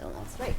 still not straight.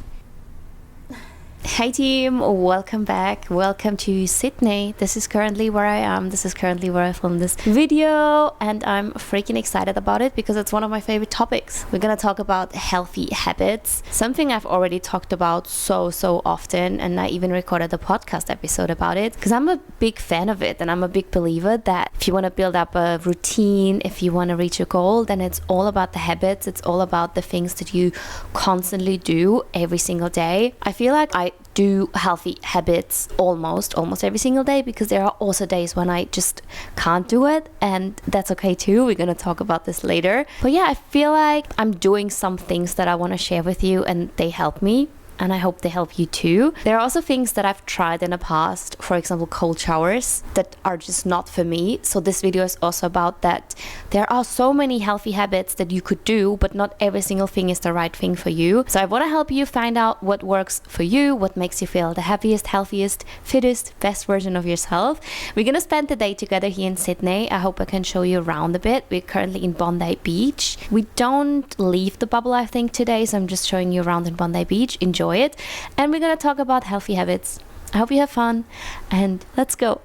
Hey team, welcome back. Welcome to Sydney. This is currently where I am. This is currently where I filmed this video, and I'm freaking excited about it because it's one of my favorite topics. We're gonna talk about healthy habits, something I've already talked about so often, and I even recorded a podcast episode about it because I'm a big fan of it, and I'm a big believer that if you want to build up a routine, if you want to reach a goal, then it's all about the habits. It's all about the things that you constantly do every single day. I feel like I do healthy habits almost every single day because there are also days when I just can't do it, and that's okay too. We're gonna talk about this later. But yeah, I feel like I'm doing some things that I want to share with you, and they help me. And I hope they help you too. There are also things that I've tried in the past, for example, cold showers, that are just not for me. So this video is also about that. There are so many healthy habits that you could do, but not every single thing is the right thing for you. So I want to help you find out what works for you, what makes you feel the happiest, healthiest, fittest, best version of yourself. We're gonna spend the day together here in Sydney. I hope I can show you around a bit. We're currently in Bondi Beach. We don't leave the bubble, I think, today, so I'm just showing you around in Bondi Beach. Enjoy it, and we're gonna talk about healthy habits. I hope you have fun, and let's go.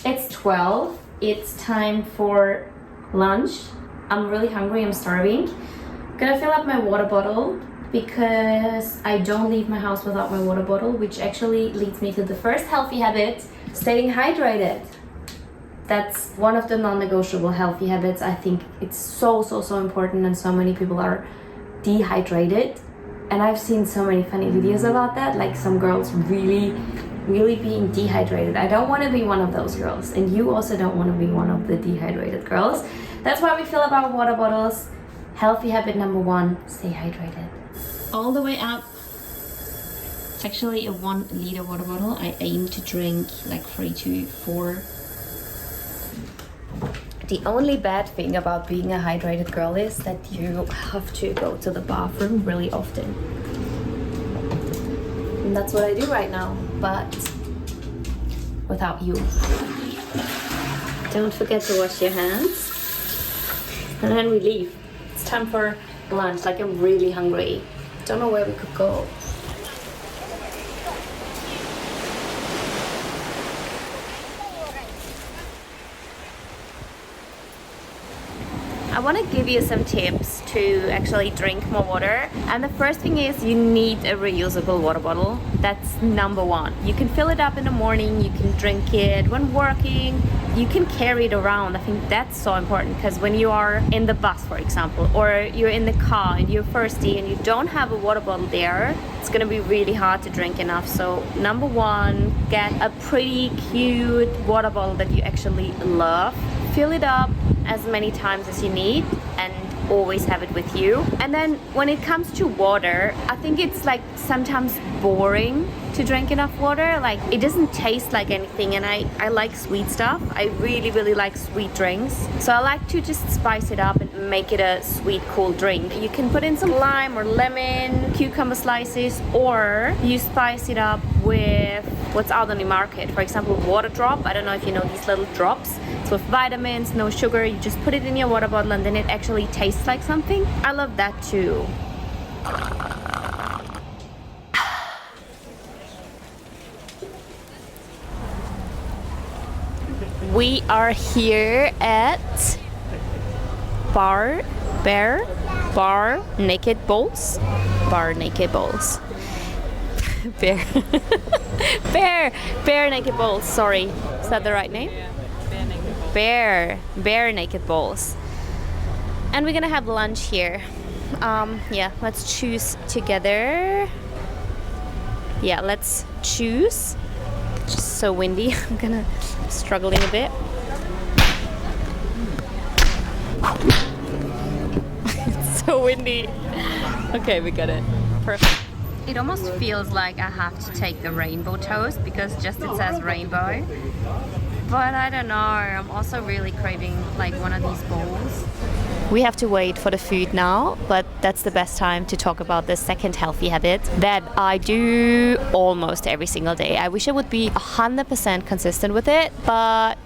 It's 12. It's time for lunch. I'm really hungry. I'm starving. Gonna fill up my water bottle because I don't leave my house without my water bottle, which actually leads me to the first healthy habit: staying hydrated. That's one of the non-negotiable healthy habits. I think it's so important, and so many people are dehydrated. And I've seen so many funny videos about that, like some girls really being dehydrated. I don't want to be one of those girls, and you also don't want to be one of the dehydrated girls. That's why we fill up our water bottles. Healthy habit number 1, stay hydrated. All the way up. It's actually a 1 liter water bottle. I aim to drink like 3 to 4. The only bad thing about being a hydrated girl is that you have to go to the bathroom really often. And that's what I do right now, but without you. Don't forget to wash your hands. And then we leave. It's time for lunch. Like, I'm really hungry. Don't know where we could go. I want to give you some tips to actually drink more water. And the first thing is you need a reusable water bottle. That's number 1. You can fill it up in the morning, you can drink it when working, you can carry it around. I think that's so important because when you are in the bus, for example, or you're in the car and you're thirsty and you don't have a water bottle there, it's gonna be really hard to drink enough. So number 1, get a pretty cute water bottle that you actually love. Fill it up as many times as you need and always have it with you. And then when it comes to water, I think it's like sometimes boring to drink enough water. Like, it doesn't taste like anything, and I like sweet stuff. I really like sweet drinks. So I like to just spice it up and make it a sweet, cool drink. You can put in some lime or lemon, cucumber slices, or you spice it up with what's out on the market. For example, water drop. I don't know if you know these little drops. It's with vitamins, no sugar. You just put it in your water bottle and then it actually tastes like something. I love that too. We are here at Bar Naked Bowls. Bar Naked Bowls. Bear Naked Bowls. Sorry, is that the right name? Bear Naked Bowls. And we're gonna have lunch here. Yeah, let's choose together. Yeah, let's choose. It's just so windy. I'm struggling a bit. It's so windy. Okay, we got it. Perfect. It almost feels like I have to take the rainbow toast because just it says rainbow. But I don't know, I'm also really craving like one of these bowls. We have to wait for the food now, but that's the best time to talk about the second healthy habit that I do almost every single day. I wish I would be 100% consistent with it, but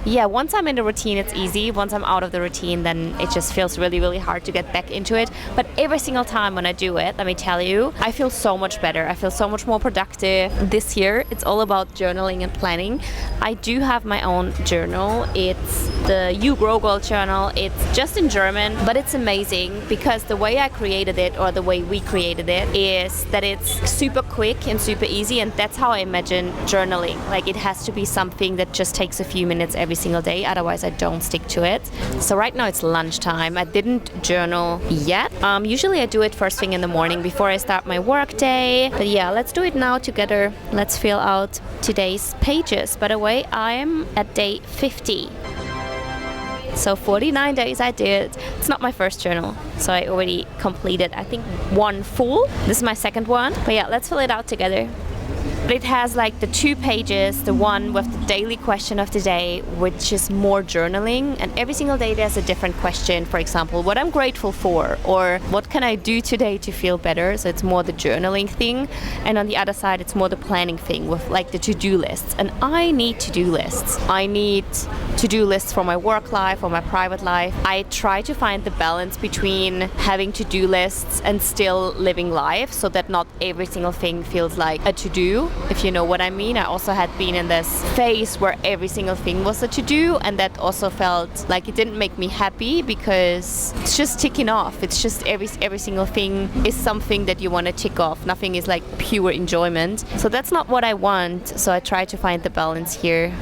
yeah, once I'm in the routine, it's easy. Once I'm out of the routine, then it just feels really, really hard to get back into it. But every single time when I do it, let me tell you, I feel so much better. I feel so much more productive. This year, it's all about journaling and planning. I do have my own journal. It's the You Grow Girl journal. It's just in German, but it's amazing because the way I created it, or the way we created it, is that it's super quick and super easy, and that's how I imagine journaling. Like, it has to be something that just takes a few minutes every single day, otherwise I don't stick to it. So right now it's lunchtime. I didn't journal yet. Usually I do it first thing in the morning before I start my work day. But yeah, let's do it now together. Let's fill out today's pages. By the way, I'm at day 50. So 49 days I did. It's not my first journal, so I already completed, I think, one full. This is my second one. But yeah, let's fill it out together. But it has like the 2 pages, the one with the daily question of the day, which is more journaling. And every single day there's a different question. For example, what I'm grateful for, or what can I do today to feel better? So it's more the journaling thing. And on the other side, it's more the planning thing with like the to-do lists. And I need to-do lists. I need to-do lists for my work life or my private life. I try to find the balance between having to-do lists and still living life, so that not every single thing feels like a to-do, if you know what I mean. I also had been in this phase where every single thing was a to-do, and that also felt like it didn't make me happy, because it's just ticking off. It's just every single thing is something that you want to tick off. Nothing is like pure enjoyment. So that's not what I want. So I try to find the balance here.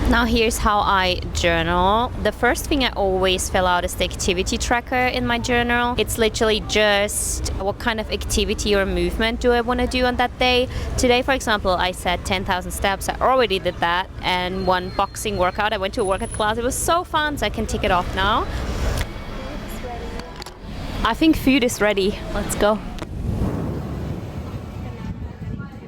Now here's how I journal. The first thing I always fill out is the activity tracker in my journal. It's literally just what kind of activity or movement do I want to do on that day. Today, for example, I said 10,000 steps. I already did that. And one boxing workout. I went to a workout class. It was so fun, so I can tick it off now. I think food is ready. Let's go.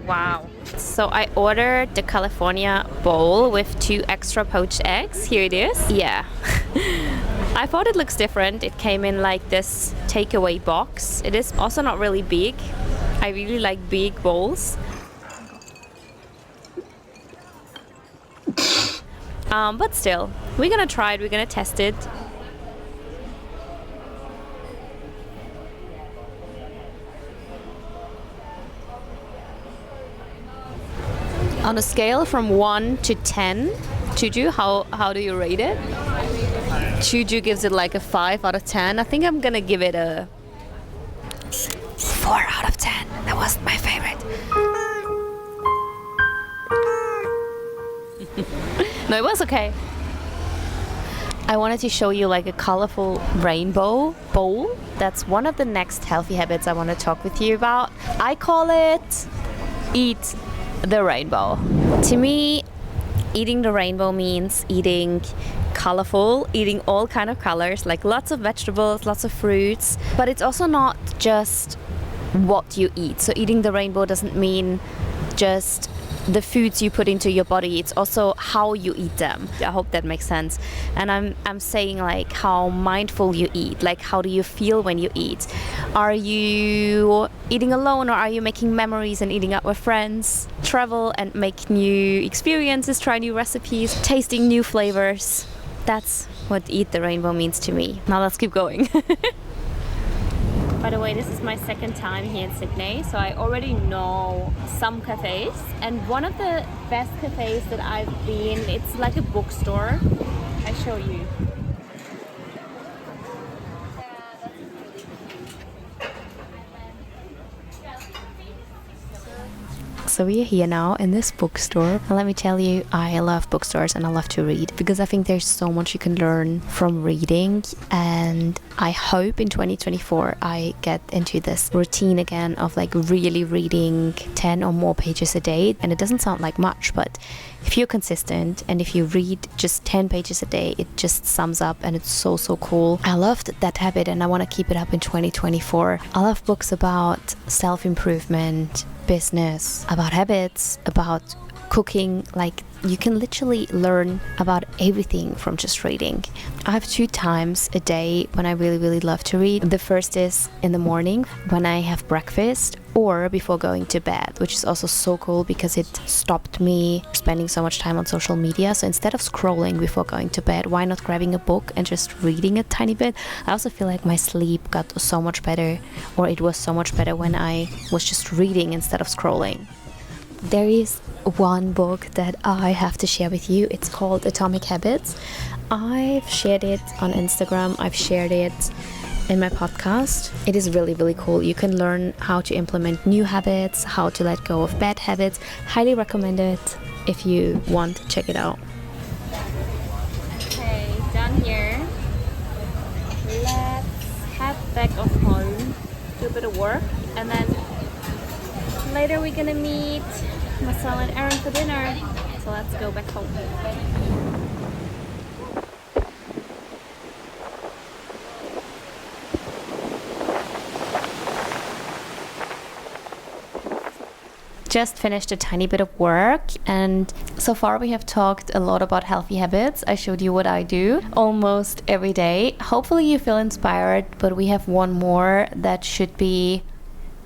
Wow. So I ordered the California bowl with 2 extra poached eggs. Here it is. Yeah. I thought it looks different. It came in like this takeaway box. It is also not really big. I really like big bowls. But still, we're gonna try it. We're gonna test it. On a scale from 1 to 10, Juju, how do you rate it? Juju gives it like a 5 out of 10. I think I'm gonna give it a 4 out of 10. That was my favorite. No, it was okay. I wanted to show you like a colorful rainbow bowl. That's one of the next healthy habits I want to talk with you about. I call it eat the rainbow. To me, eating the rainbow means eating colorful, eating all kind of colors, like lots of vegetables, lots of fruits. But it's also not just what you eat. So eating the rainbow doesn't mean just the foods you put into your body. It's also how you eat them. I hope that makes sense. And I'm saying like how mindful you eat. Like, how do you feel when you eat? Are you eating alone, or are you making memories and eating out with friends? Travel and make new experiences, try new recipes, tasting new flavors. That's what eat the rainbow means to me. Now let's keep going. By the way, this is my second time here in Sydney, so I already know some cafes. And one of the best cafes that I've been, it's like a bookstore. I show you. So we are here now in this bookstore, and let me tell you, I love bookstores and I love to read, because I think there's so much you can learn from reading. And I hope in 2024 I get into this routine again of like really reading 10 or more pages a day. And it doesn't sound like much, but if you're consistent and if you read just 10 pages a day, it just sums up, and it's so cool. I loved that habit and I want to keep it up in 2024. I love books about self-improvement, business, about habits, about cooking. Like, you can literally learn about everything from just reading. I have 2 times a day when I really love to read. The first is in the morning when I have breakfast, or before going to bed, which is also so cool because it stopped me spending so much time on social media. So instead of scrolling before going to bed, why not grabbing a book and just reading a tiny bit? I also feel like my sleep got so much better, or it was so much better when I was just reading instead of scrolling. There is one book that I have to share with you. It's called Atomic Habits. I've shared it on Instagram. I've shared it in my podcast. It is really cool. You can learn how to implement new habits, how to let go of bad habits. Highly recommend it if you want to check it out. Okay, done here. Let's head back off home, do a bit of work, and then later we're gonna meet Marcel and Aaron for dinner. So let's go back home. Just finished a tiny bit of work, and so far we have talked a lot about healthy habits. I showed you what I do almost every day. Hopefully you feel inspired, but we have one more that should be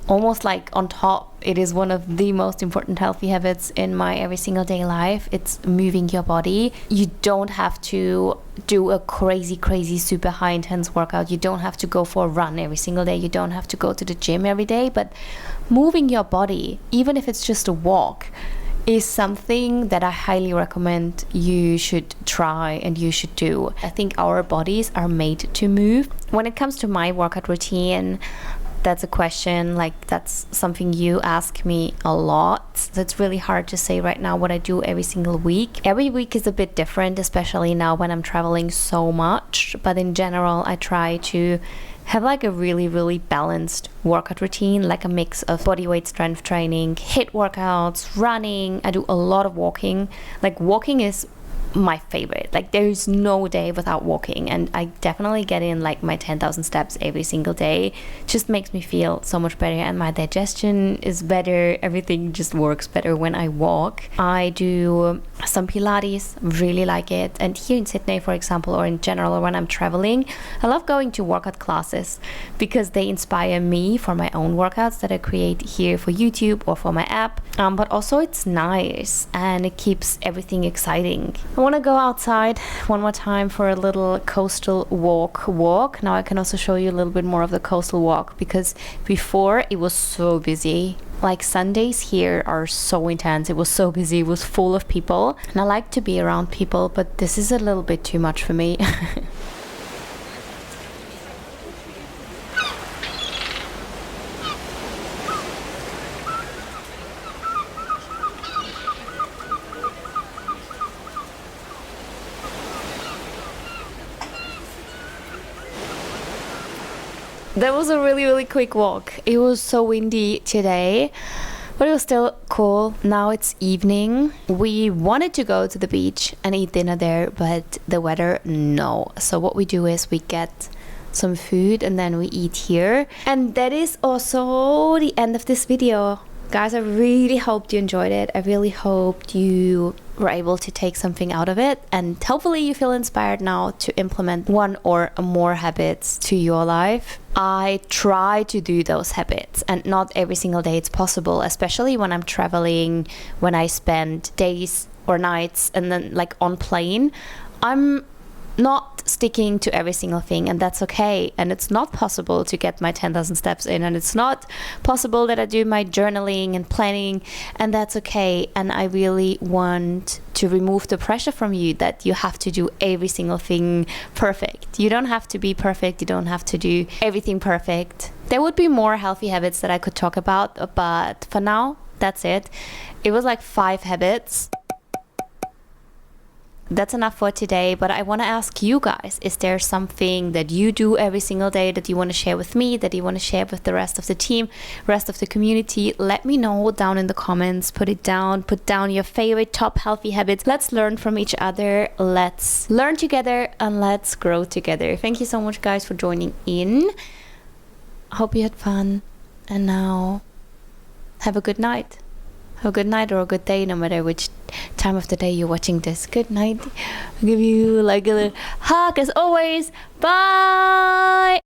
almost like on top. It is one of the most important healthy habits in my every single day life. It's moving your body. You don't have to do a crazy super high intense workout. You don't have to go for a run every single day. You don't have to go to the gym every day, but moving your body, even if it's just a walk, is something that I highly recommend you should try and you should do. I think our bodies are made to move. When it comes to my workout routine, that's a question, like, that's something you ask me a lot. So it's really hard to say right now what I do every single week. Every week is a bit different, especially now when I'm traveling so much. But in general, I try to have like a really balanced workout routine, like a mix of bodyweight strength training, HIIT workouts, running. I do a lot of walking. Like, walking is my favorite. Like, there is no day without walking, and I definitely get in like my 10,000 steps every single day. Just makes me feel so much better, and my digestion is better. Everything just works better when I walk. I do some Pilates, really like it. And here in Sydney, for example, or in general when I'm traveling, I love going to workout classes because they inspire me for my own workouts that I create here for YouTube or for my app. But also it's nice and it keeps everything exciting. I want to go outside one more time for a little coastal walk. Now I can also show you a little bit more of the coastal walk, because before it was so busy. Like, Sundays here are so intense. It was so busy. It was full of people, and I like to be around people, but this is a little bit too much for me. That was a really quick walk. It was so windy today, but it was still cool. Now it's evening. We wanted to go to the beach and eat dinner there, but the weather, no. So what we do is we get some food and then we eat here. And that is also the end of this video. Guys, I really hoped you enjoyed it. I really hoped you were able to take something out of it, and hopefully you feel inspired now to implement one or more habits to your life. I try to do those habits, and not every single day it's possible, especially when I'm traveling, when I spend days or nights and then like on plane. I'm not sticking to every single thing, and that's okay. And it's not possible to get my 10,000 steps in, and it's not possible that I do my journaling and planning, and that's okay. And I really want to remove the pressure from you that you have to do every single thing perfect. You don't have to be perfect. You don't have to do everything perfect. There would be more healthy habits that I could talk about, but for now, that's it. It was like 5 habits. That's enough for today, but I want to ask you guys, is there something that you do every single day that you want to share with me, that you want to share with the rest of the team, rest of the community? Let me know down in the comments. Put it down. Put down your favorite top healthy habits. Let's learn from each other. Let's learn together and let's grow together. Thank you so much, guys, for joining in. Hope you had fun. And now, have a good night. a good night or a good day, no matter which time of the day you're watching this. Good night. I'll give you like a little hug as always. Bye.